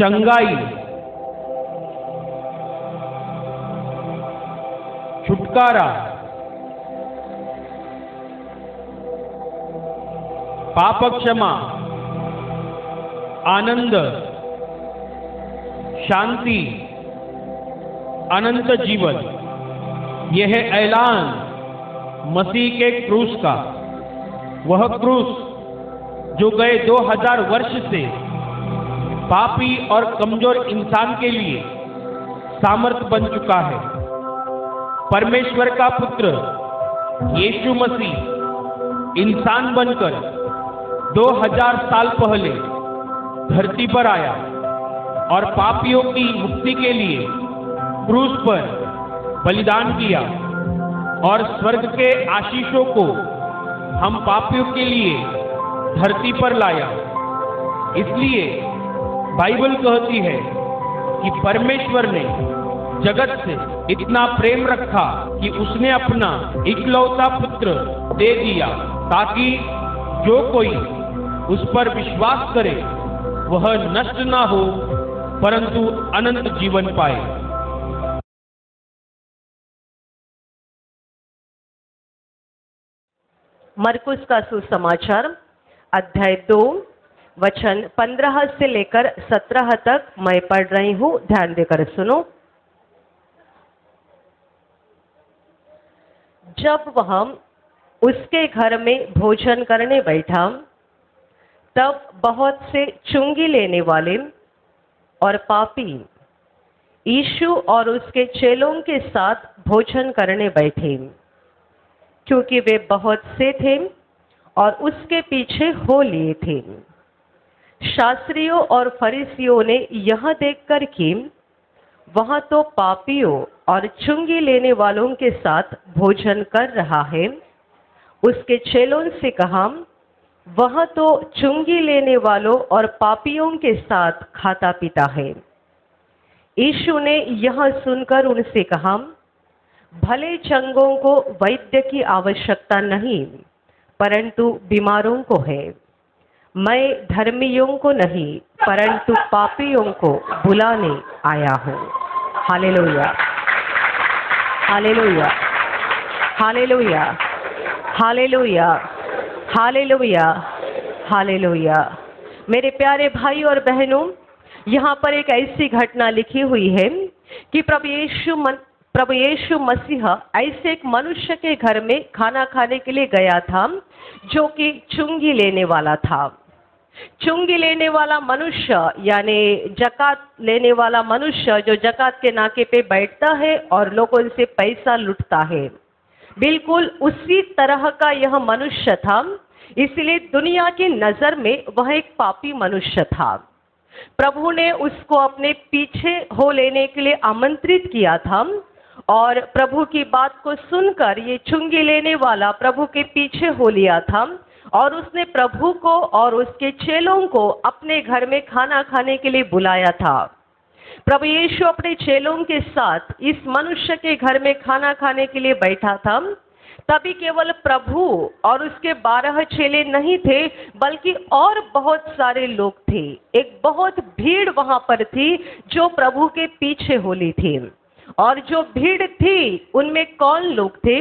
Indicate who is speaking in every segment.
Speaker 1: चंगाई, छुटकारा, पाप क्षमा, आनंद, शांति, अनंत जीवन। यह है ऐलान मसीह के क्रूस का, वह क्रूस जो गए 2000 वर्ष से पापी और कमजोर इंसान के लिए सामर्थ बन चुका है। परमेश्वर का पुत्र यीशु मसीह इंसान बनकर 2000 साल पहले धरती पर आया और पापियों की मुक्ति के लिए क्रूस पर बलिदान किया और स्वर्ग के आशीषों को हम पापियों के लिए धरती पर लाया। इसलिए बाइबल कहती है कि परमेश्वर ने जगत से इतना प्रेम रखा कि उसने अपना इकलौता पुत्र दे दिया, ताकि जो कोई उस पर विश्वास करे वह नष्ट ना हो परंतु अनंत जीवन पाए।
Speaker 2: मरकुस का सुसमाचार अध्याय 2 वचन 15 से लेकर 17 तक मैं पढ़ रही हूँ, ध्यान देकर सुनो। जब वह उसके घर में भोजन करने बैठा, तब बहुत से चुंगी लेने वाले और पापी यीशु और उसके चेलों के साथ भोजन करने बैठे, क्योंकि वे बहुत से थे और उसके पीछे हो लिए थे। शास्त्रियों और फरीसियों ने यह देखकर कि वह तो पापियों और चुंगी लेने वालों के साथ भोजन कर रहा है, उसके चेलों से कहा, वह तो चुंगी लेने वालों और पापियों के साथ खाता पीता है। यीशु ने यह सुनकर उनसे कहा, भले चंगों को वैद्य की आवश्यकता नहीं, परंतु बीमारों को है। मैं धर्मियों को नहीं परंतु पापियों को बुलाने आया हूँ। Hallelujah, hallelujah, hallelujah, hallelujah, hallelujah, hallelujah. मेरे प्यारे भाई और बहनों, यहाँ पर एक ऐसी घटना लिखी हुई है कि प्रभु यीशु मसीह ऐसे एक मनुष्य के घर में खाना खाने के लिए गया था जो कि चुंगी लेने वाला था। चुंगी लेने वाला मनुष्य यानी जकात लेने वाला मनुष्य जो जकात के नाके पे बैठता है और लोगों से पैसा लुटता है, बिल्कुल उसी तरह का यह मनुष्य था। इसलिए दुनिया की नजर में वह एक पापी मनुष्य था। प्रभु ने उसको अपने पीछे हो लेने के लिए आमंत्रित किया था और प्रभु की बात को सुनकर ये चुंगी लेने वाला प्रभु के पीछे हो लिया था और उसने प्रभु को और उसके चेलों को अपने घर में खाना खाने के लिए बुलाया था। प्रभु यीशु अपने चेलों के साथ इस मनुष्य के घर में खाना खाने के लिए बैठा था। तभी केवल प्रभु और उसके 12 चेले नहीं थे, बल्कि और बहुत सारे लोग थे। एक बहुत भीड़ वहां पर थी जो प्रभु के पीछे हो ली थी। और जो भीड़ थी उनमें कौन लोग थे?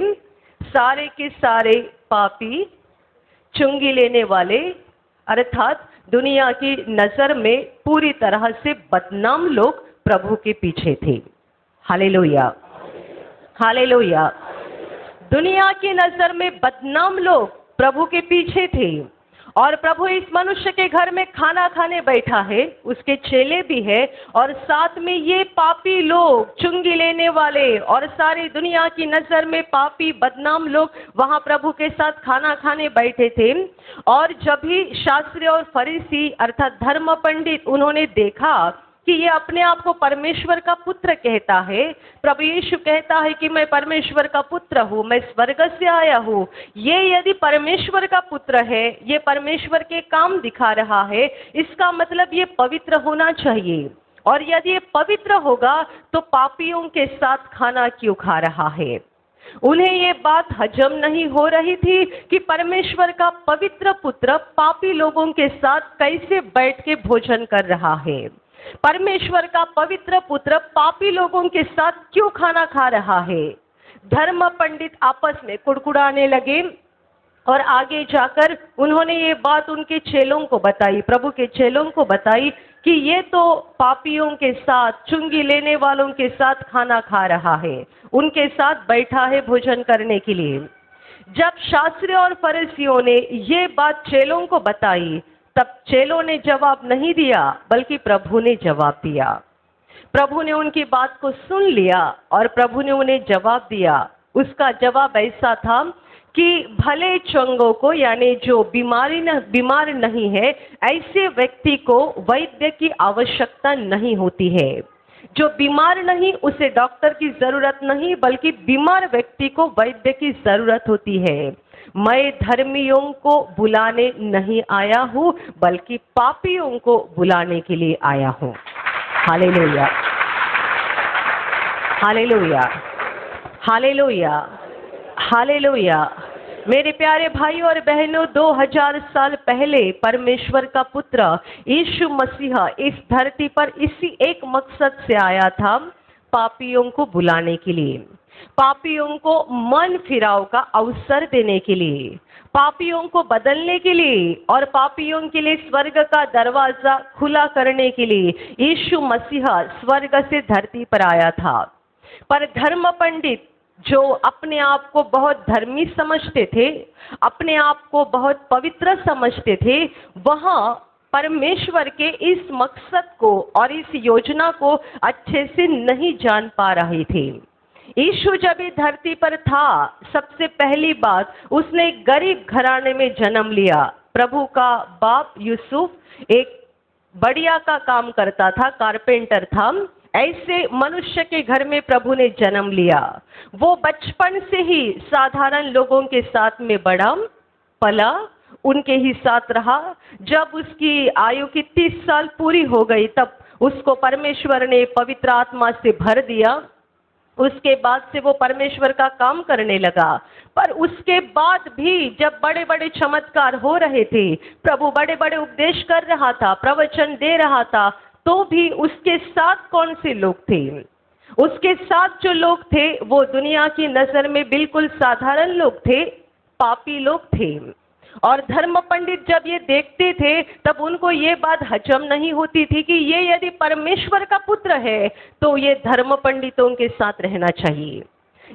Speaker 2: सारे के सारे पापी, चुंगी लेने वाले, अर्थात दुनिया की नजर में पूरी तरह से बदनाम लोग प्रभु के पीछे थे। Hallelujah, hallelujah. दुनिया की नजर में बदनाम लोग प्रभु के पीछे थे और प्रभु इस मनुष्य के घर में खाना खाने बैठा है, उसके चेले भी है और साथ में ये पापी लोग, चुंगी लेने वाले और सारी दुनिया की नजर में पापी बदनाम लोग वहां प्रभु के साथ खाना खाने बैठे थे। और जब भी शास्त्री और फरीसी अर्थात धर्म पंडित उन्होंने देखा कि ये अपने आप को परमेश्वर का पुत्र कहता है, प्रभु यीशु कहता है कि मैं परमेश्वर का पुत्र हूँ, मैं स्वर्ग से आया हूँ, ये यदि परमेश्वर का पुत्र है, ये परमेश्वर के काम दिखा रहा है, इसका मतलब ये पवित्र होना चाहिए। और यदि ये पवित्र होगा तो पापियों के साथ खाना क्यों खा रहा है? उन्हें ये बात हजम नहीं हो रही थी कि परमेश्वर का पवित्र पुत्र पापी लोगों के साथ कैसे बैठ के भोजन कर रहा है। परमेश्वर का पवित्र पुत्र पापी लोगों के साथ क्यों खाना खा रहा है? धर्म पंडित आपस में कुड़कुड़ाने लगे और आगे जाकर उन्होंने ये बात उनके चेलों को बताई, प्रभु के चेलों को बताई कि ये तो पापियों के साथ, चुंगी लेने वालों के साथ खाना खा रहा है, उनके साथ बैठा है भोजन करने के लिए। जब शास्त्री और फरीसियों ने ये बात चेलों को बताई, तब चेलों ने जवाब नहीं दिया, बल्कि प्रभु ने जवाब दिया। प्रभु ने उनकी बात को सुन लिया और प्रभु ने उन्हें जवाब दिया। उसका जवाब ऐसा था कि भले चंगों को, यानी जो बीमार नहीं है, ऐसे व्यक्ति को वैद्य की आवश्यकता नहीं होती है। जो बीमार नहीं उसे डॉक्टर की जरूरत नहीं, बल्कि बीमार व्यक्ति को वैद्य की जरूरत होती है। मैं धर्मियों को बुलाने नहीं आया हूँ, बल्कि पापियों को बुलाने के लिए आया हूँ। Hallelujah, hallelujah, hallelujah, hallelujah. मेरे प्यारे भाई और बहनों, 2000 साल पहले परमेश्वर का पुत्र यीशु मसीह इस धरती पर इसी एक मकसद से आया था, पापियों को बुलाने के लिए, पापियों को मन फिराव का अवसर देने के लिए, पापियों को बदलने के लिए और पापियों के लिए स्वर्ग का दरवाजा खुला करने के लिए यीशु मसीह स्वर्ग से धरती पर आया था। पर धर्म पंडित जो अपने आप को बहुत धर्मी समझते थे, अपने आप को बहुत पवित्र समझते थे, वहाँ परमेश्वर के इस मकसद को और इस योजना को अच्छे से नहीं जान पा रहे थे। यीशु जब इस धरती पर था, सबसे पहली बात उसने एक गरीब घराने में जन्म लिया। प्रभु का बाप यूसुफ एक बढ़िया का काम करता था, कारपेंटर था। ऐसे मनुष्य के घर में प्रभु ने जन्म लिया। वो बचपन से ही साधारण लोगों के साथ में बढ़ा, पला, उनके ही साथ रहा। जब उसकी आयु की 30 साल पूरी हो गई, तब उसको परमेश्वर ने पवित्र आत्मा से भर दिया। उसके बाद से वो परमेश्वर का काम करने लगा। पर उसके बाद भी जब बड़े बड़े चमत्कार हो रहे थे, प्रभु बड़े बड़े उपदेश कर रहा था, प्रवचन दे रहा था, तो भी उसके साथ कौन से लोग थे? उसके साथ जो लोग थे वो दुनिया की नजर में बिल्कुल साधारण लोग थे, पापी लोग थे। और धर्म पंडित जब ये देखते थे, तब उनको ये बात हजम नहीं होती थी कि ये यदि परमेश्वर का पुत्र है तो ये धर्म पंडितों के साथ रहना चाहिए।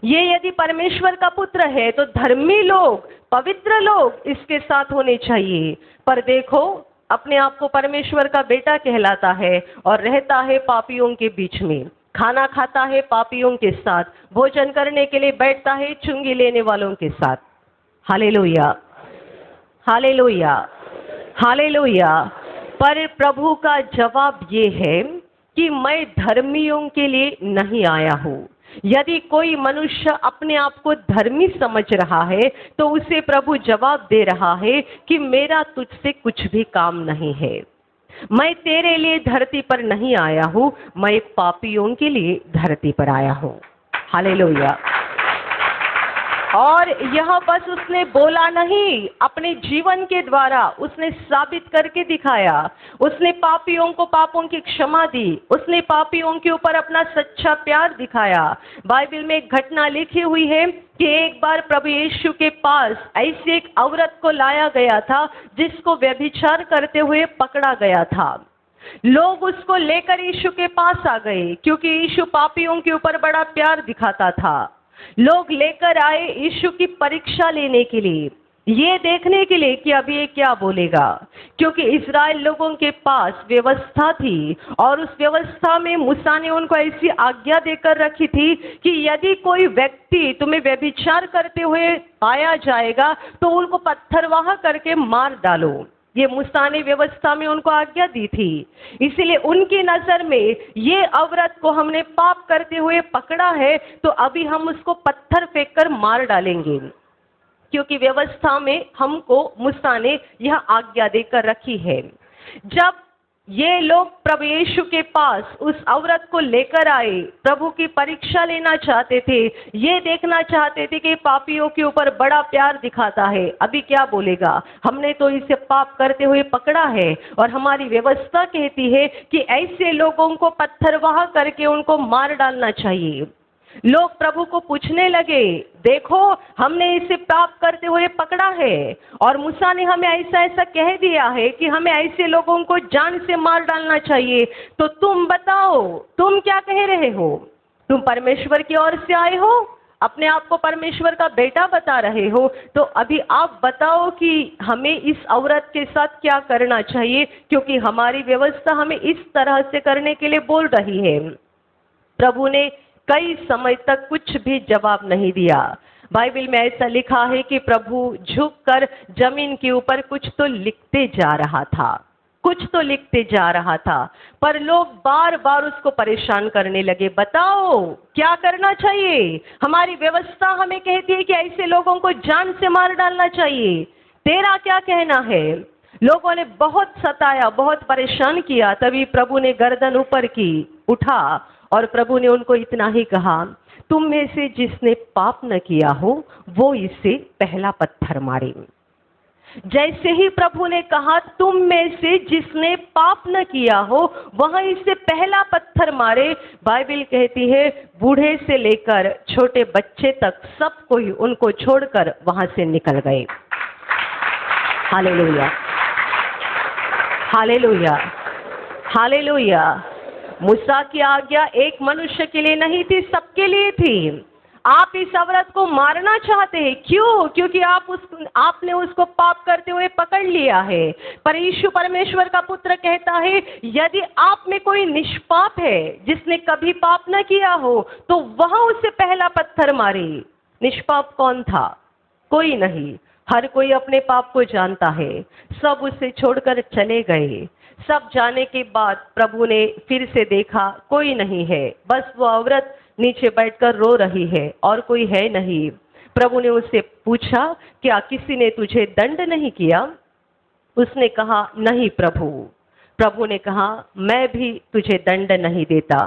Speaker 2: ये यदि परमेश्वर का पुत्र है तो धर्मी लोग, पवित्र लोग इसके साथ होने चाहिए। पर देखो, अपने आप को परमेश्वर का बेटा कहलाता है और रहता है पापियों के बीच में, खाना खाता है पापियों के साथ, भोजन करने के लिए बैठता है चुंगी लेने वालों के साथ। Hallelujah, hallelujah, hallelujah. पर प्रभु का जवाब ये है कि मैं धर्मियों के लिए नहीं आया हूँ। यदि कोई मनुष्य अपने आप को धर्मी समझ रहा है, तो उसे प्रभु जवाब दे रहा है कि मेरा तुझसे कुछ भी काम नहीं है। मैं तेरे लिए धरती पर नहीं आया हूँ, मैं पापियों के लिए धरती पर आया हूँ। हालेलुया। और यह बस उसने बोला नहीं, अपने जीवन के द्वारा उसने साबित करके दिखाया। उसने पापियों को पापों की क्षमा दी, उसने पापियों के ऊपर अपना सच्चा प्यार दिखाया। बाइबल में एक घटना लिखी हुई है कि एक बार प्रभु यीशु के पास ऐसी एक औरत को लाया गया था जिसको व्यभिचार करते हुए पकड़ा गया था। लोग उसको लेकर यीशु के पास आ गए, क्योंकि यीशु पापियों के ऊपर बड़ा प्यार दिखाता था। लोग लेकर आए यीशु की परीक्षा लेने के लिए, ये देखने के लिए कि अभी ये क्या बोलेगा, क्योंकि इजराइल लोगों के पास व्यवस्था थी और उस व्यवस्था में मूसा ने उनको ऐसी आज्ञा देकर रखी थी कि यदि कोई व्यक्ति तुम्हें व्यभिचार करते हुए पाया जाएगा तो उनको पत्थरवाह करके मार डालो। ये मूसा ने व्यवस्था में उनको आज्ञा दी थी। इसीलिए उनकी नजर में ये औरत को हमने पाप करते हुए पकड़ा है तो अभी हम उसको पत्थर फेंककर मार डालेंगे, क्योंकि व्यवस्था में हमको मूसा ने यह आज्ञा देकर रखी है। जब ये लोग प्रभु यीशु के पास उस औरत को लेकर आए, प्रभु की परीक्षा लेना चाहते थे, ये देखना चाहते थे कि पापियों के ऊपर बड़ा प्यार दिखाता है, अभी क्या बोलेगा। हमने तो इसे पाप करते हुए पकड़ा है और हमारी व्यवस्था कहती है कि ऐसे लोगों को पत्थरवाह करके उनको मार डालना चाहिए। लोग प्रभु को पूछने लगे, देखो हमने इसे पाप करते हुए पकड़ा है और मूसा ने हमें ऐसा ऐसा कह दिया है कि हमें ऐसे लोगों को जान से मार डालना चाहिए, तो तुम बताओ तुम क्या कह रहे हो? तुम परमेश्वर की ओर से आए हो, अपने आप को परमेश्वर का बेटा बता रहे हो, तो अभी आप बताओ कि हमें इस औरत के साथ क्या करना चाहिए, क्योंकि हमारी व्यवस्था हमें इस तरह से करने के लिए बोल रही है। प्रभु ने कई समय तक कुछ भी जवाब नहीं दिया। बाइबल में ऐसा लिखा है कि प्रभु झुककर जमीन के ऊपर कुछ तो लिखते जा रहा था, कुछ तो लिखते जा रहा था, पर लोग बार बार उसको परेशान करने लगे, बताओ क्या करना चाहिए? हमारी व्यवस्था हमें कहती है कि ऐसे लोगों को जान से मार डालना चाहिए, तेरा क्या कहना है? लोगों ने बहुत सताया, बहुत परेशान किया, तभी प्रभु ने गर्दन ऊपर की, उठा और प्रभु ने उनको इतना ही कहा, तुम में से जिसने पाप न किया हो वो इससे पहला पत्थर मारे। जैसे ही प्रभु ने कहा तुम में से जिसने पाप न किया हो वह इससे पहला पत्थर मारे, बाइबल कहती है बूढ़े से लेकर छोटे बच्चे तक सब कोई उनको छोड़कर वहां से निकल गए। Hallelujah, hallelujah, hallelujah. मूसा की आज्ञा एक मनुष्य के लिए नहीं थी, सबके लिए थी। आप इस औरत को मारना चाहते हैं, क्यों? क्योंकि आपने उसको पाप करते हुए पकड़ लिया है। पर यीशु परमेश्वर का पुत्र कहता है यदि आप में कोई निष्पाप है जिसने कभी पाप न किया हो तो वह उसे पहला पत्थर मारे। निष्पाप कौन था? कोई नहीं, हर कोई अपने पाप को जानता है। सब उसे छोड़कर चले गए। सब जाने के बाद प्रभु ने फिर से देखा कोई नहीं है, बस वो औरत नीचे बैठकर रो रही है और कोई है नहीं। प्रभु ने उससे पूछा क्या किसी ने तुझे दंड नहीं किया? उसने कहा नहीं प्रभु। प्रभु ने कहा मैं भी तुझे दंड नहीं देता,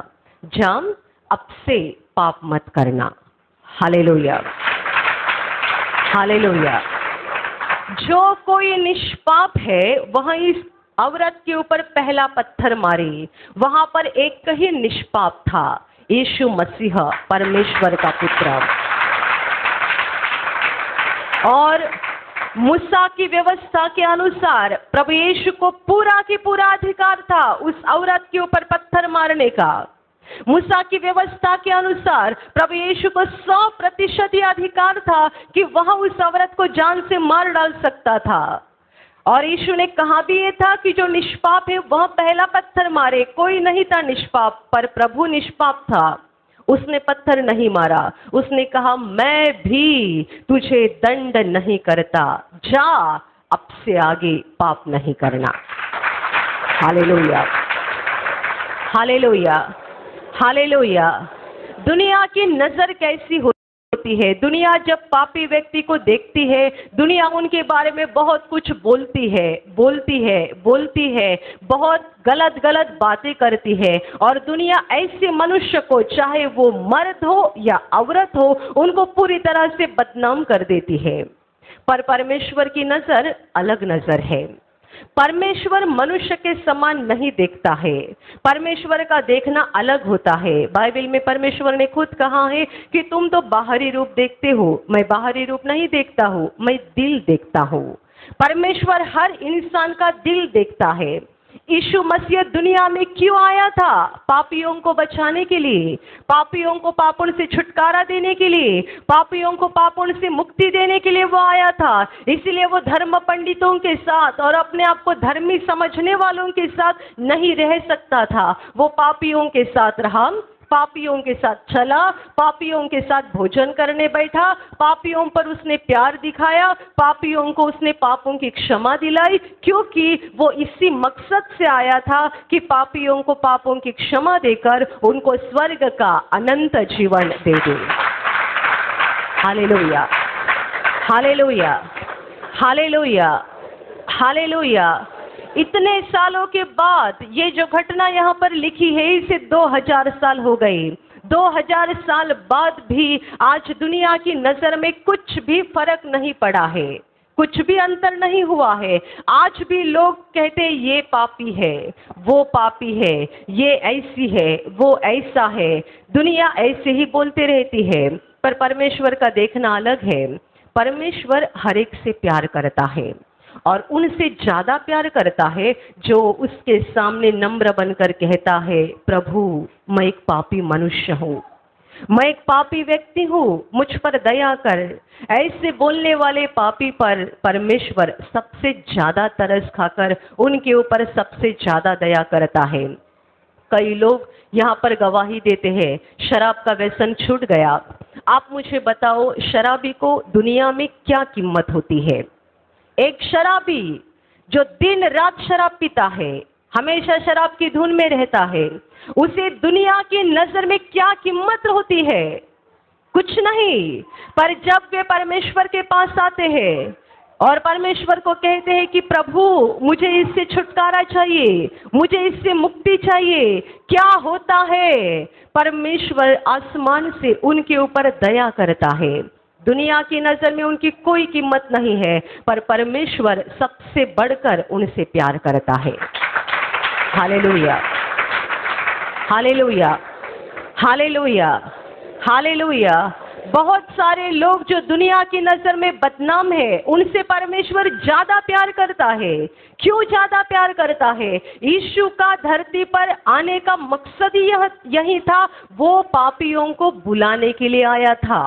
Speaker 2: जाम अब से पाप मत करना। Hallelujah, hallelujah. जो कोई निष्पाप है वह इस औरत के ऊपर पहला पत्थर मारे। वहां पर एक ही निष्पाप था, यीशु मसीह परमेश्वर का पुत्र। और मूसा की व्यवस्था के अनुसार प्रभु यीशु को पूरा की पूरा अधिकार था उस औरत के ऊपर पत्थर मारने का। मूसा की व्यवस्था के अनुसार प्रभु यीशु को 100% अधिकार था कि वह उस औरत को जान से मार डाल सकता था। और यीशु ने कहा भी ये था कि जो निष्पाप है वह पहला पत्थर मारे। कोई नहीं था निष्पाप, पर प्रभु निष्पाप था, उसने पत्थर नहीं मारा। उसने कहा मैं भी तुझे दंड नहीं करता, जा अब से आगे पाप नहीं करना। Hallelujah, hallelujah, hallelujah. दुनिया की नजर कैसी होती है? दुनिया जब पापी व्यक्ति को देखती है, दुनिया उनके बारे में बहुत कुछ बोलती है, बोलती है, बोलती है, बहुत गलत गलत बातें करती है। और दुनिया ऐसे मनुष्य को, चाहे वो मर्द हो या औरत हो, उनको पूरी तरह से बदनाम कर देती है। पर परमेश्वर की नजर अलग नजर है। परमेश्वर मनुष्य के समान नहीं देखता है, परमेश्वर का देखना अलग होता है। बाइबल में परमेश्वर ने खुद कहा है कि तुम तो बाहरी रूप देखते हो, मैं बाहरी रूप नहीं देखता हूँ, मैं दिल देखता हूँ। परमेश्वर हर इंसान का दिल देखता है। यीशु मसीह दुनिया में क्यों आया था? पापियों को बचाने के लिए, पापियों को पापों से छुटकारा देने के लिए, पापियों को पापों से मुक्ति देने के लिए वो आया था। इसलिए वो धर्म पंडितों के साथ और अपने आप को धर्मी समझने वालों के साथ नहीं रह सकता था। वो पापियों के साथ रहा, पापियों के साथ चला, पापियों के साथ भोजन करने बैठा, पापियों पर उसने प्यार दिखाया, पापियों को उसने पापों की क्षमा दिलाई, क्योंकि वो इसी मकसद से आया था कि पापियों को पापों की क्षमा देकर उनको स्वर्ग का अनंत जीवन दे दे। Hallelujah, hallelujah, hallelujah, hallelujah. इतने सालों के बाद ये जो घटना यहाँ पर लिखी है, इसे 2000 साल हो गए। 2000 साल बाद भी आज दुनिया की नजर में कुछ भी फर्क नहीं पड़ा है, कुछ भी अंतर नहीं हुआ है। आज भी लोग कहते हैं ये पापी है, वो पापी है, ये ऐसी है, वो ऐसा है। दुनिया ऐसे ही बोलते रहती है, पर परमेश्वर का देखना अलग है। परमेश्वर हर एक से प्यार करता है और उनसे ज्यादा प्यार करता है जो उसके सामने नम्र बनकर कहता है, प्रभु मैं एक पापी मनुष्य हूँ, मैं एक पापी व्यक्ति हूँ, मुझ पर दया कर। ऐसे बोलने वाले पापी पर परमेश्वर सबसे ज्यादा तरस खाकर उनके ऊपर सबसे ज्यादा दया करता है। कई लोग यहाँ पर गवाही देते हैं, शराब का व्यसन छूट गया। आप मुझे बताओ, शराबी को दुनिया में क्या कीमत होती है? एक शराबी जो दिन रात शराब पीता है, हमेशा शराब की धुन में रहता है, उसे दुनिया की नजर में क्या कीमत होती है? कुछ नहीं। पर जब वे परमेश्वर के पास आते हैं और परमेश्वर को कहते हैं कि प्रभु मुझे इससे छुटकारा चाहिए, मुझे इससे मुक्ति चाहिए, क्या होता है? परमेश्वर आसमान से उनके ऊपर दया करता है। दुनिया की नजर में उनकी कोई कीमत नहीं है, पर परमेश्वर सबसे बढ़कर उनसे प्यार करता है। Hallelujah, hallelujah, hallelujah, hallelujah. बहुत सारे लोग जो दुनिया की नजर में बदनाम है, उनसे परमेश्वर ज्यादा प्यार करता है। क्यों ज्यादा प्यार करता है? यीशु का धरती पर आने का मकसद ही यही था, वो पापियों को बुलाने के लिए आया था।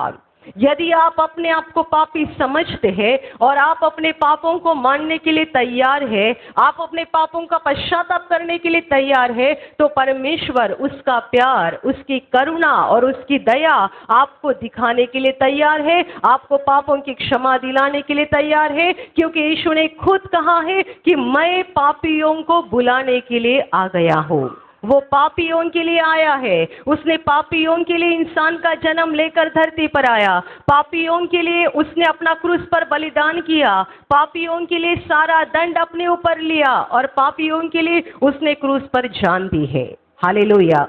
Speaker 2: यदि आप अपने आप को पापी समझते हैं और आप अपने पापों को मानने के लिए तैयार है, आप अपने पापों का पश्चाताप करने के लिए तैयार है, तो परमेश्वर उसका प्यार, उसकी करुणा और उसकी दया आपको दिखाने के लिए तैयार है, आपको पापों की क्षमा दिलाने के लिए तैयार है। क्योंकि यीशु ने खुद कहा है कि मैं पापियों को बुलाने के लिए आ गया हूँ। वो पापियों के लिए आया है। उसने पापियों के लिए इंसान का जन्म लेकर धरती पर आया। पापियों के लिए उसने अपना क्रूस पर बलिदान किया। पापियों के लिए सारा दंड अपने ऊपर लिया और पापियों के लिए उसने क्रूस पर जान दी है। Hallelujah,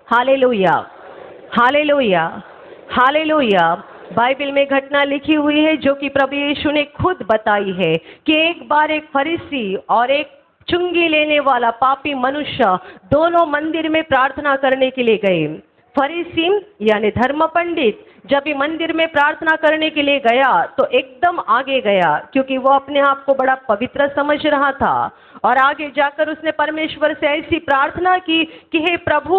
Speaker 2: hallelujah, hallelujah, hallelujah. Bible में घटना लिखी हुई है जो कि प्रभु यीशु ने खुद बताई है कि एक बार एक फरीसी और एक चुंगी लेने वाला पापी मनुष्य दोनों मंदिर में प्रार्थना करने के लिए गए। फरीसी यानी धर्म पंडित जब भी मंदिर में प्रार्थना करने के लिए गया तो एकदम आगे गया, क्योंकि वो अपने आप को बड़ा पवित्र समझ रहा था। और आगे जाकर उसने परमेश्वर से ऐसी प्रार्थना की कि हे प्रभु,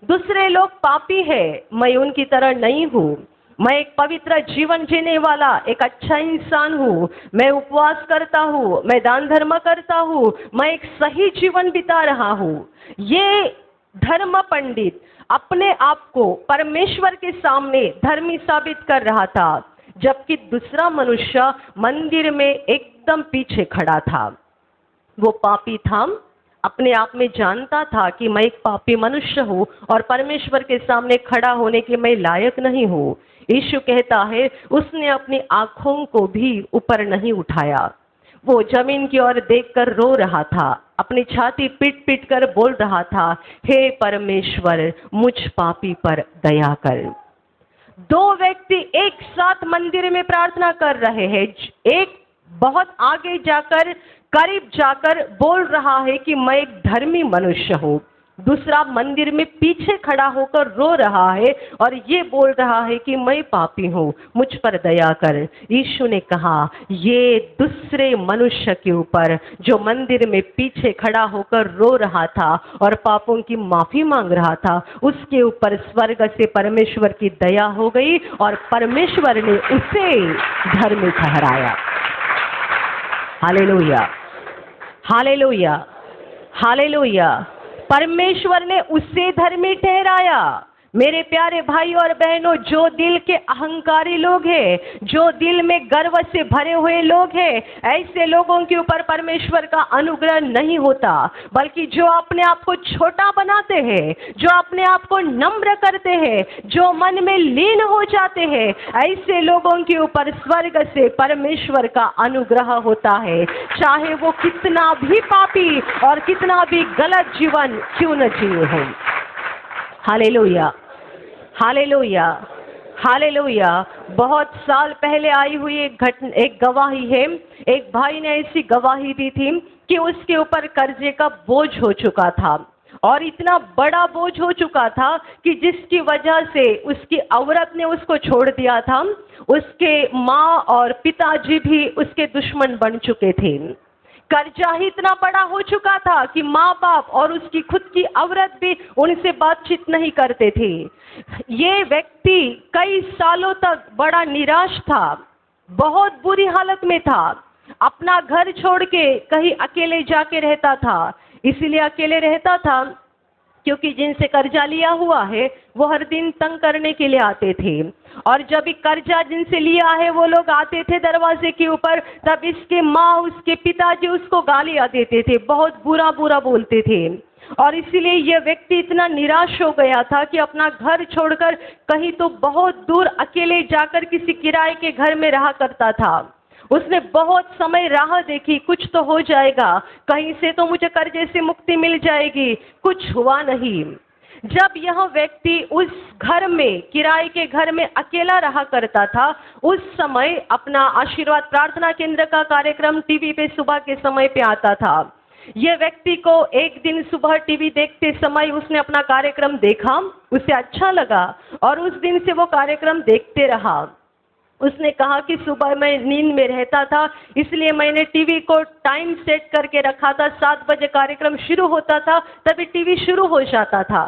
Speaker 2: दूसरे लोग पापी है, मैं उनकी तरह नहीं हूँ। मैं एक पवित्र जीवन जीने वाला एक अच्छा इंसान हूँ। मैं उपवास करता हूँ, मैं दान धर्म करता हूँ, मैं एक सही जीवन बिता रहा हूँ। ये धर्म पंडित अपने आप को परमेश्वर के सामने धर्मी साबित कर रहा था, जबकि दूसरा मनुष्य मंदिर में एकदम पीछे खड़ा था। वो पापी था, अपने आप में जानता था कि मैं एक पापी मनुष्य हूँ और परमेश्वर के सामने खड़ा होने के मैं लायक नहीं हूँ। यीशु कहता है उसने अपनी आंखों को भी ऊपर नहीं उठाया, वो जमीन की ओर देखकर रो रहा था, अपनी छाती पीट पीट कर बोल रहा था, हे परमेश्वर मुझ पापी पर दया कर। दो व्यक्ति एक साथ मंदिर में प्रार्थना कर रहे हैं। एक बहुत आगे जाकर, करीब जाकर बोल रहा है कि मैं एक धर्मी मनुष्य हूँ। दूसरा मंदिर में पीछे खड़ा होकर रो रहा है और ये बोल रहा है कि मैं पापी हूँ, मुझ पर दया कर। यीशु ने कहा ये दूसरे मनुष्य के ऊपर जो मंदिर में पीछे खड़ा होकर रो रहा था और पापों की माफी मांग रहा था, उसके ऊपर स्वर्ग से परमेश्वर की दया हो गई और परमेश्वर ने उसे धर्मी ठहराया। Hallelujah, hallelujah, hallelujah. परमेश्वर ने उसे धर्मी ठहराया। मेरे प्यारे भाई और बहनों, जो दिल के अहंकारी लोग हैं, जो दिल में गर्व से भरे हुए लोग हैं, ऐसे लोगों के ऊपर परमेश्वर का अनुग्रह नहीं होता, बल्कि जो अपने आप को छोटा बनाते हैं, जो अपने आप को नम्र करते हैं, जो मन में लीन हो जाते हैं, ऐसे लोगों के ऊपर स्वर्ग से परमेश्वर का अनुग्रह होता है, चाहे वो कितना भी पापी और कितना भी गलत जीवन क्यों न जिए हो। Hallelujah, hallelujah, hallelujah. बहुत साल पहले आई हुई एक गवाही है। एक भाई ने ऐसी गवाही दी थी कि उसके ऊपर कर्जे का बोझ हो चुका था, और इतना बड़ा बोझ हो चुका था कि जिसकी वजह से उसकी औरत ने उसको छोड़ दिया था। उसके माँ और पिताजी भी उसके दुश्मन बन चुके थे। कर्जा ही इतना बड़ा हो चुका था कि माँ बाप और उसकी खुद की औरत भी उनसे बातचीत नहीं करते थे। ये व्यक्ति कई सालों तक बड़ा निराश था, बहुत बुरी हालत में था, अपना घर छोड़ के कहीं अकेले जाके रहता था। इसीलिए अकेले रहता था क्योंकि जिनसे कर्जा लिया हुआ है वो हर दिन तंग करने के लिए आते थे, और जब भी कर्जा जिनसे लिया है वो लोग आते थे दरवाजे के ऊपर, तब इसके माँ, उसके पिताजी उसको गालियाँ देते थे, बहुत बुरा बुरा बोलते थे। और इसीलिए यह व्यक्ति इतना निराश हो गया था कि अपना घर छोड़कर कहीं तो बहुत दूर अकेले जाकर किसी किराए के घर में रहा करता था। उसने बहुत समय राह देखी, कुछ तो हो जाएगा, कहीं से तो मुझे कर्जे से मुक्ति मिल जाएगी, कुछ हुआ नहीं। जब यह व्यक्ति उस घर में, किराए के घर में अकेला रहा करता था, उस समय अपना आशीर्वाद प्रार्थना केंद्र का कार्यक्रम टीवी पे सुबह के समय पे आता था। यह व्यक्ति को एक दिन सुबह टीवी देखते समय उसने अपना कार्यक्रम देखा, उसे अच्छा लगा और उस दिन से वो कार्यक्रम देखते रहा। उसने कहा कि सुबह मैं नींद में रहता था, इसलिए मैंने टीवी को टाइम सेट करके रखा था, 7 बजे कार्यक्रम शुरू होता था, तभी टीवी शुरू हो जाता था।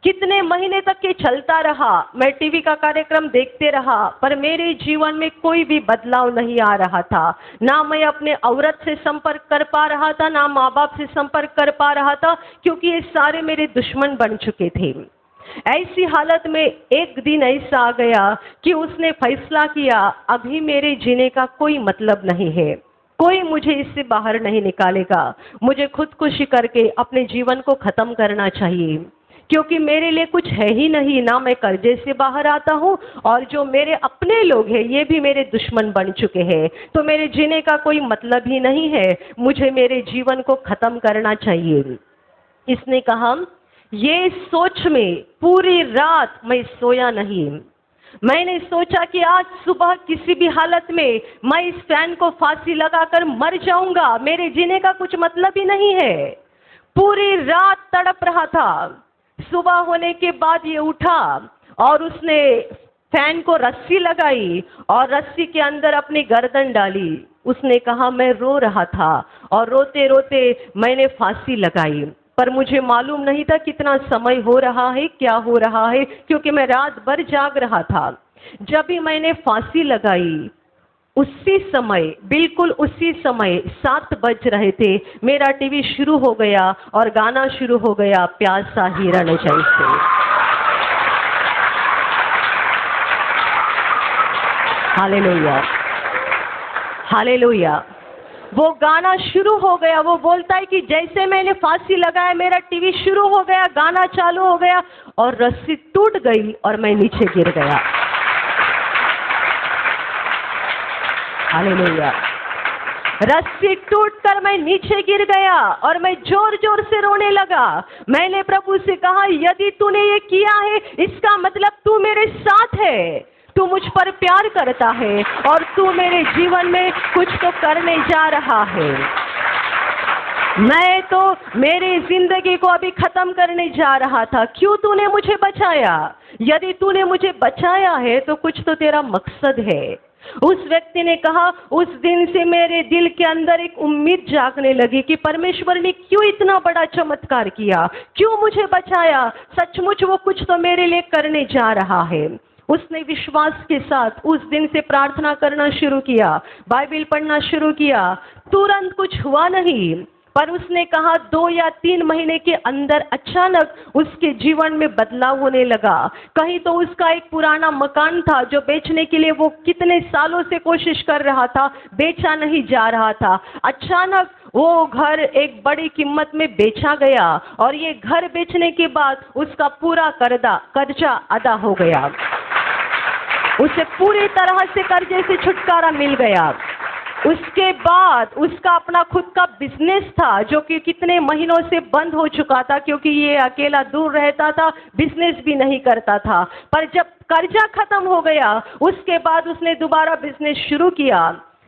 Speaker 2: कितने महीने तक ये चलता रहा, मैं टीवी का कार्यक्रम देखते रहा, पर मेरे जीवन में कोई भी बदलाव नहीं आ रहा था। ना मैं अपने औरत से संपर्क कर पा रहा था, ना माँ बाप से संपर्क कर पा रहा था, क्योंकि ये सारे मेरे दुश्मन बन चुके थे। ऐसी हालत में एक दिन ऐसा आ गया कि उसने फैसला किया, अभी मेरे जीने का कोई मतलब नहीं है, कोई मुझे इससे बाहर नहीं निकालेगा, मुझे खुदकुशी करके अपने जीवन को खत्म करना चाहिए, क्योंकि मेरे लिए कुछ है ही नहीं, ना मैं कर्जे से बाहर आता हूँ और जो मेरे अपने लोग हैं ये भी मेरे दुश्मन बन चुके हैं, तो मेरे जीने का कोई मतलब ही नहीं है, मुझे मेरे जीवन को खत्म करना चाहिए। इसने कहा, ये सोच में पूरी रात मैं सोया नहीं। मैंने सोचा कि आज सुबह किसी भी हालत में मैं इस फैन को फांसी लगाकर मर जाऊंगा, मेरे जीने का कुछ मतलब ही नहीं है। पूरी रात तड़प रहा था। सुबह होने के बाद ये उठा और उसने फैन को रस्सी लगाई और रस्सी के अंदर अपनी गर्दन डाली। उसने कहा, मैं रो रहा था और रोते रोते मैंने फांसी लगाई, पर मुझे मालूम नहीं था कितना समय हो रहा है, क्या हो रहा है, क्योंकि मैं रात भर जाग रहा था। जब भी मैंने फांसी लगाई, उसी समय, बिल्कुल उसी समय 7 बज रहे थे, मेरा टीवी शुरू हो गया और गाना शुरू हो गया, प्यासा हिरण जैसे। Hallelujah, hallelujah. वो गाना शुरू हो गया। वो बोलता है कि जैसे मैंने फांसी लगाया, मेरा टीवी शुरू हो गया, गाना चालू हो गया और रस्सी टूट गई और मैं नीचे गिर गया। हालेलुया। रस्सी टूटकर मैं नीचे गिर गया और मैं जोर जोर से रोने लगा। मैंने प्रभु से कहा, यदि तूने ये किया है, इसका मतलब तू मेरे साथ है, तू मुझ पर प्यार करता है और तू मेरे जीवन में कुछ तो करने जा रहा है। मैं तो मेरी जिंदगी को अभी खत्म करने जा रहा था, क्यों तूने मुझे बचाया? यदि तूने मुझे बचाया है तो कुछ तो तेरा मकसद है। उस व्यक्ति ने कहा, उस दिन से मेरे दिल के अंदर एक उम्मीद जागने लगी कि परमेश्वर ने क्यों इतना बड़ा चमत्कार किया, क्यों मुझे बचाया, सचमुच वो कुछ तो मेरे लिए करने जा रहा है। उसने विश्वास के साथ उस दिन से प्रार्थना करना शुरू किया, बाइबल पढ़ना शुरू किया। तुरंत कुछ हुआ नहीं, पर उसने कहा 2 या 3 महीने के अंदर अचानक उसके जीवन में बदलाव होने लगा। कहीं तो उसका एक पुराना मकान था जो बेचने के लिए वो कितने सालों से कोशिश कर रहा था, बेचा नहीं जा रहा था। अचानक वो घर एक बड़ी कीमत में बेचा गया और ये घर बेचने के बाद उसका पूरा कर्जा अदा हो गया। उसे पूरी तरह से कर्जे से छुटकारा मिल गया। उसके बाद उसका अपना खुद का बिजनेस था जो कि कितने महीनों से बंद हो चुका था, क्योंकि ये अकेला दूर रहता था, बिजनेस भी नहीं करता था। पर जब कर्जा खत्म हो गया उसके बाद उसने दोबारा बिजनेस शुरू किया।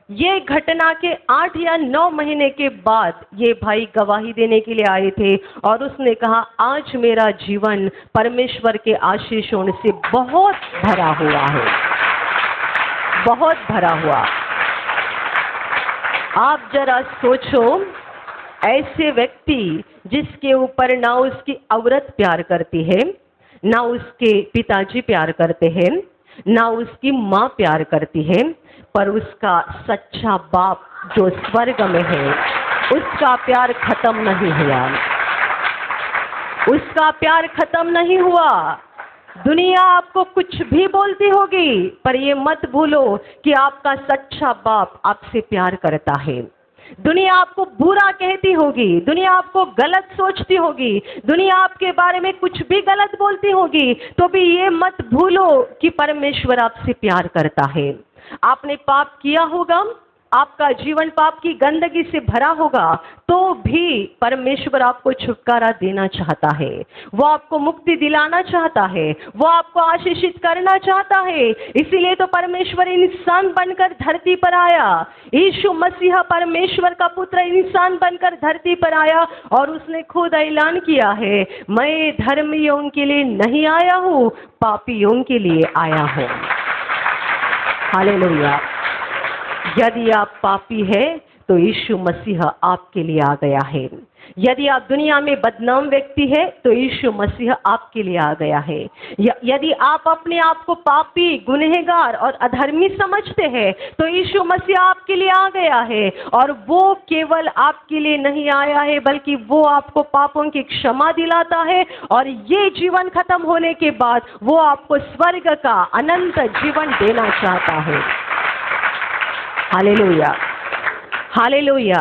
Speaker 2: ये घटना के 8 या 9 महीने के बाद ये भाई गवाही देने के लिए आए थे और उसने कहा, आज मेरा जीवन परमेश्वर के आशीषों से बहुत भरा हुआ है, बहुत भरा हुआ। आप जरा सोचो, ऐसे व्यक्ति जिसके ऊपर ना उसकी औरत प्यार करती है, ना उसके पिताजी प्यार करते हैं, ना उसकी माँ प्यार करती है, पर उसका सच्चा बाप जो स्वर्ग में है उसका प्यार खत्म नहीं हुआ, उसका प्यार खत्म नहीं हुआ। दुनिया आपको कुछ भी बोलती होगी, पर ये मत भूलो कि आपका सच्चा बाप आपसे प्यार करता है। दुनिया आपको बुरा कहती होगी, दुनिया आपको गलत सोचती होगी, दुनिया आपके बारे में कुछ भी गलत बोलती होगी, तो भी ये मत भूलो कि परमेश्वर आपसे प्यार करता है। आपने पाप किया होगा, आपका जीवन पाप की गंदगी से भरा होगा, तो भी परमेश्वर आपको छुटकारा देना चाहता है, वो आपको मुक्ति दिलाना चाहता है, वो आपको आशीषित करना चाहता है। इसीलिए तो परमेश्वर इंसान बनकर धरती पर आया। यीशु मसीह परमेश्वर का पुत्र इंसान बनकर धरती पर आया और उसने खुद ऐलान किया है, मैं धर्मियों के लिए नहीं आया हूँ, पापियों के लिए आया हूँ। हालेलुया। यदि आप पापी हैं तो यीशु मसीह आपके लिए आ गया है। यदि आप दुनिया में बदनाम व्यक्ति है तो यीशु मसीह आपके लिए आ गया है। यदि आप अपने आप को पापी, गुनहगार और अधर्मी समझते हैं तो यीशु मसीह आपके लिए आ गया है। और वो केवल आपके लिए नहीं आया है, बल्कि वो आपको पापों की क्षमा दिलाता है और ये जीवन खत्म होने के बाद वो आपको स्वर्ग का अनंत जीवन देना चाहता है। Hallelujah, hallelujah,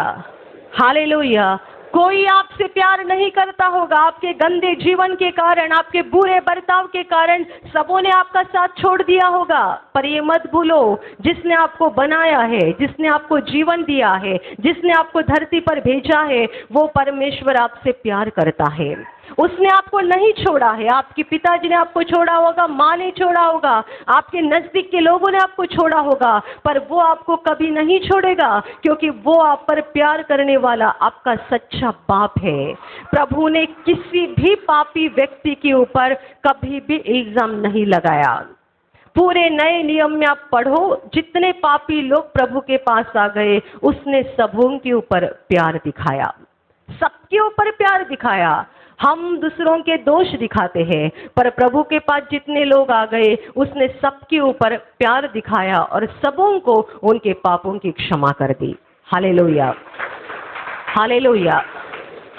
Speaker 2: hallelujah. कोई आपसे प्यार नहीं करता होगा, आपके गंदे जीवन के कारण, आपके बुरे बर्ताव के कारण सबों ने आपका साथ छोड़ दिया होगा, पर ये मत भूलो, जिसने आपको बनाया है, जिसने आपको जीवन दिया है, जिसने आपको धरती पर भेजा है, वो परमेश्वर आपसे प्यार करता है। उसने आपको नहीं छोड़ा है। आपके पिताजी ने आपको छोड़ा होगा, माँ ने छोड़ा होगा, आपके नजदीक के लोगों ने आपको छोड़ा होगा, पर वो आपको कभी नहीं छोड़ेगा, क्योंकि वो आप पर प्यार करने वाला आपका सच्चा बाप है। प्रभु ने किसी भी पापी व्यक्ति के ऊपर कभी भी इल्जाम नहीं लगाया। पूरे नए नियम में आप पढ़ो, जितने पापी लोग प्रभु के पास आ गए, उसने सबों के ऊपर प्यार दिखाया, सबके ऊपर प्यार दिखाया। हम दूसरों के दोष दिखाते हैं, पर प्रभु के पास जितने लोग आ गए उसने सबके ऊपर प्यार दिखाया और सबों को उनके पापों की क्षमा कर दी। Hallelujah, hallelujah,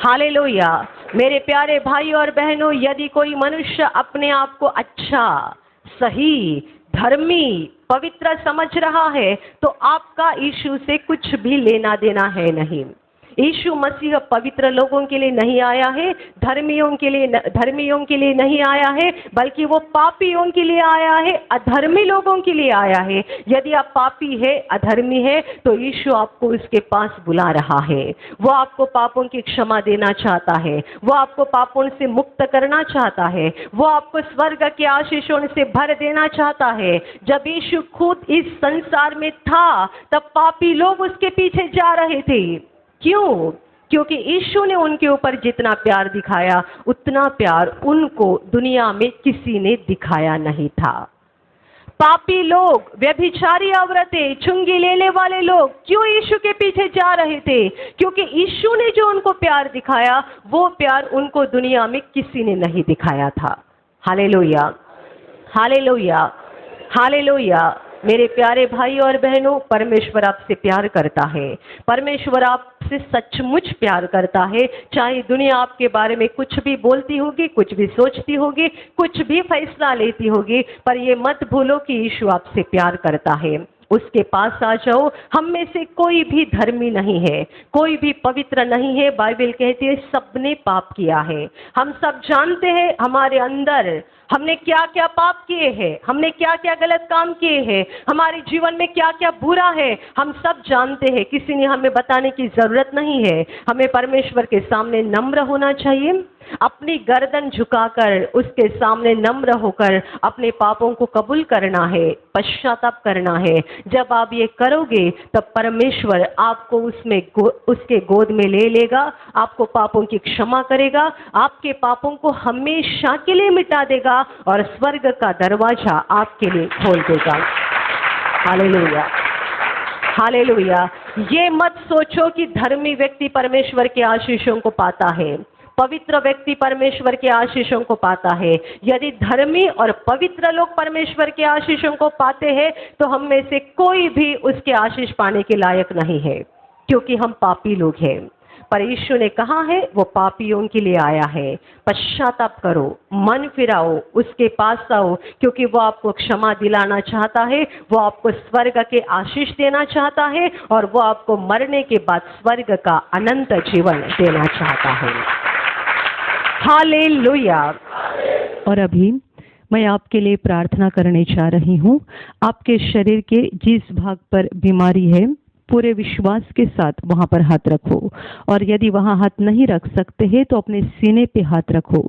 Speaker 2: hallelujah. मेरे प्यारे भाई और बहनों, यदि कोई मनुष्य अपने आप को अच्छा, सही, धर्मी, पवित्र समझ रहा है तो आपका यीशु से कुछ भी लेना देना है नहीं। यीशु मसीह पवित्र लोगों के लिए नहीं आया है, धर्मियों के लिए नहीं आया है, बल्कि वो पापियों के लिए आया है, अधर्मी लोगों के लिए आया है। यदि आप पापी है, अधर्मी है, तो यीशु आपको उसके पास बुला रहा है। वो आपको पापों की क्षमा देना चाहता है, वो आपको पापों से मुक्त करना चाहता है, वो आपको स्वर्ग के आशीषों से भर देना चाहता है। जब यीशु खुद इस संसार में था तब पापी लोग उसके पीछे जा रहे थे। क्यों? क्योंकि यीशु ने उनके ऊपर जितना प्यार दिखाया उतना प्यार उनको दुनिया में किसी ने दिखाया नहीं था। पापी लोग, व्यभिचारी औरतें, चुंगी लेने वाले लोग क्यों यीशु के पीछे जा रहे थे? क्योंकि यीशु ने जो उनको प्यार दिखाया वो प्यार उनको दुनिया में किसी ने नहीं दिखाया था। Hallelujah, hallelujah, hallelujah. मेरे प्यारे भाई और बहनों, परमेश्वर आपसे प्यार करता है। परमेश्वर आपसे सचमुच प्यार करता है। चाहे दुनिया आपके बारे में कुछ भी बोलती होगी, कुछ भी सोचती होगी, कुछ भी फैसला लेती होगी, पर ये मत भूलो कि यीशु आपसे प्यार करता है। उसके पास आ जाओ। हम में से कोई भी धर्मी नहीं है, कोई भी पवित्र नहीं है। बाइबल कहती है सबने पाप किया है। हम सब जानते हैं हमारे अंदर हमने क्या क्या पाप किए हैं, हमने क्या क्या गलत काम किए हैं, हमारे जीवन में क्या क्या बुरा है, हम सब जानते हैं। किसी ने हमें बताने की जरूरत नहीं है। हमें परमेश्वर के सामने नम्र होना चाहिए, अपनी गर्दन झुकाकर उसके सामने नम्र होकर अपने पापों को कबूल करना है, पश्चाताप करना है। जब आप ये करोगे तब परमेश्वर आपको उसके गोद में ले लेगा, आपको पापों की क्षमा करेगा, आपके पापों को हमेशा के लिए मिटा देगा और स्वर्ग का दरवाजा आपके लिए खोल देगा। Hallelujah, hallelujah. ये मत सोचो कि धर्मी व्यक्ति परमेश्वर के आशीषों को पाता है, पवित्र व्यक्ति परमेश्वर के आशीषों को पाता है। यदि धर्मी और पवित्र लोग परमेश्वर के आशीषों को पाते हैं तो हम में से कोई भी उसके आशीष पाने के लायक नहीं है, क्योंकि हम पापी लोग हैं। पर यीशु ने कहा है वो पापियों के लिए आया है। पश्चाताप करो, मन फिराओ, उसके पास आओ, क्योंकि वो आपको क्षमा दिलाना चाहता है, वो आपको स्वर्ग के आशीष देना चाहता है और वो आपको मरने के बाद स्वर्ग का अनंत जीवन देना चाहता है। हालेलुया।
Speaker 3: और अभी मैं आपके लिए प्रार्थना करने जा रही हूँ। आपके शरीर के जिस भाग पर बीमारी है पूरे विश्वास के साथ वहां पर हाथ रखो, और यदि वहां हाथ नहीं रख सकते हैं तो अपने सीने पे हाथ रखो।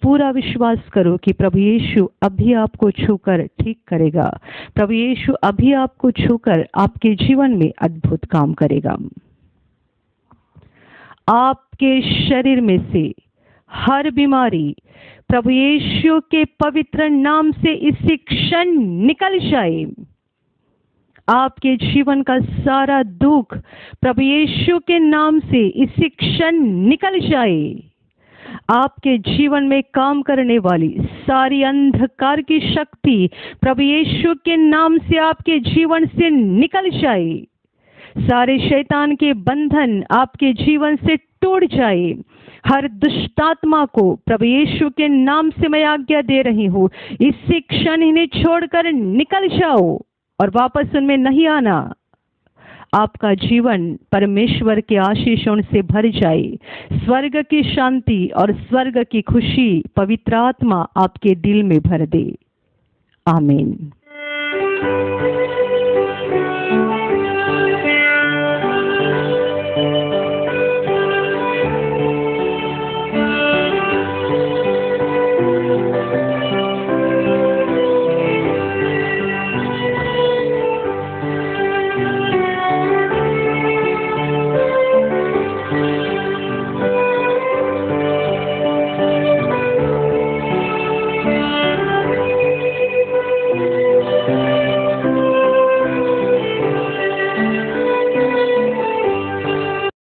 Speaker 3: पूरा विश्वास करो कि प्रभु यीशु अभी आपको छूकर ठीक करेगा। प्रभु यीशु अभी आपको छूकर आपके जीवन में अद्भुत काम करेगा। आपके शरीर में से हर बीमारी प्रभु यीशु के पवित्र नाम से इसी क्षण निकल जाए। आपके जीवन का सारा दुख प्रभु यीशु के नाम से इसी क्षण निकल जाए। आपके जीवन में काम करने वाली सारी अंधकार की शक्ति प्रभु यीशु के नाम से आपके जीवन से निकल जाए। सारे शैतान के बंधन आपके जीवन से टूट जाए। हर दुष्टात्मा को प्रभु यीशु के नाम से मैं आज्ञा दे रही हूँ, इसी क्षण इन्हें छोड़कर निकल जाओ और वापस उनमें नहीं आना। आपका जीवन परमेश्वर के आशीषों से भर जाए। स्वर्ग की शांति और स्वर्ग की खुशी पवित्र आत्मा आपके दिल में भर दे। आमीन।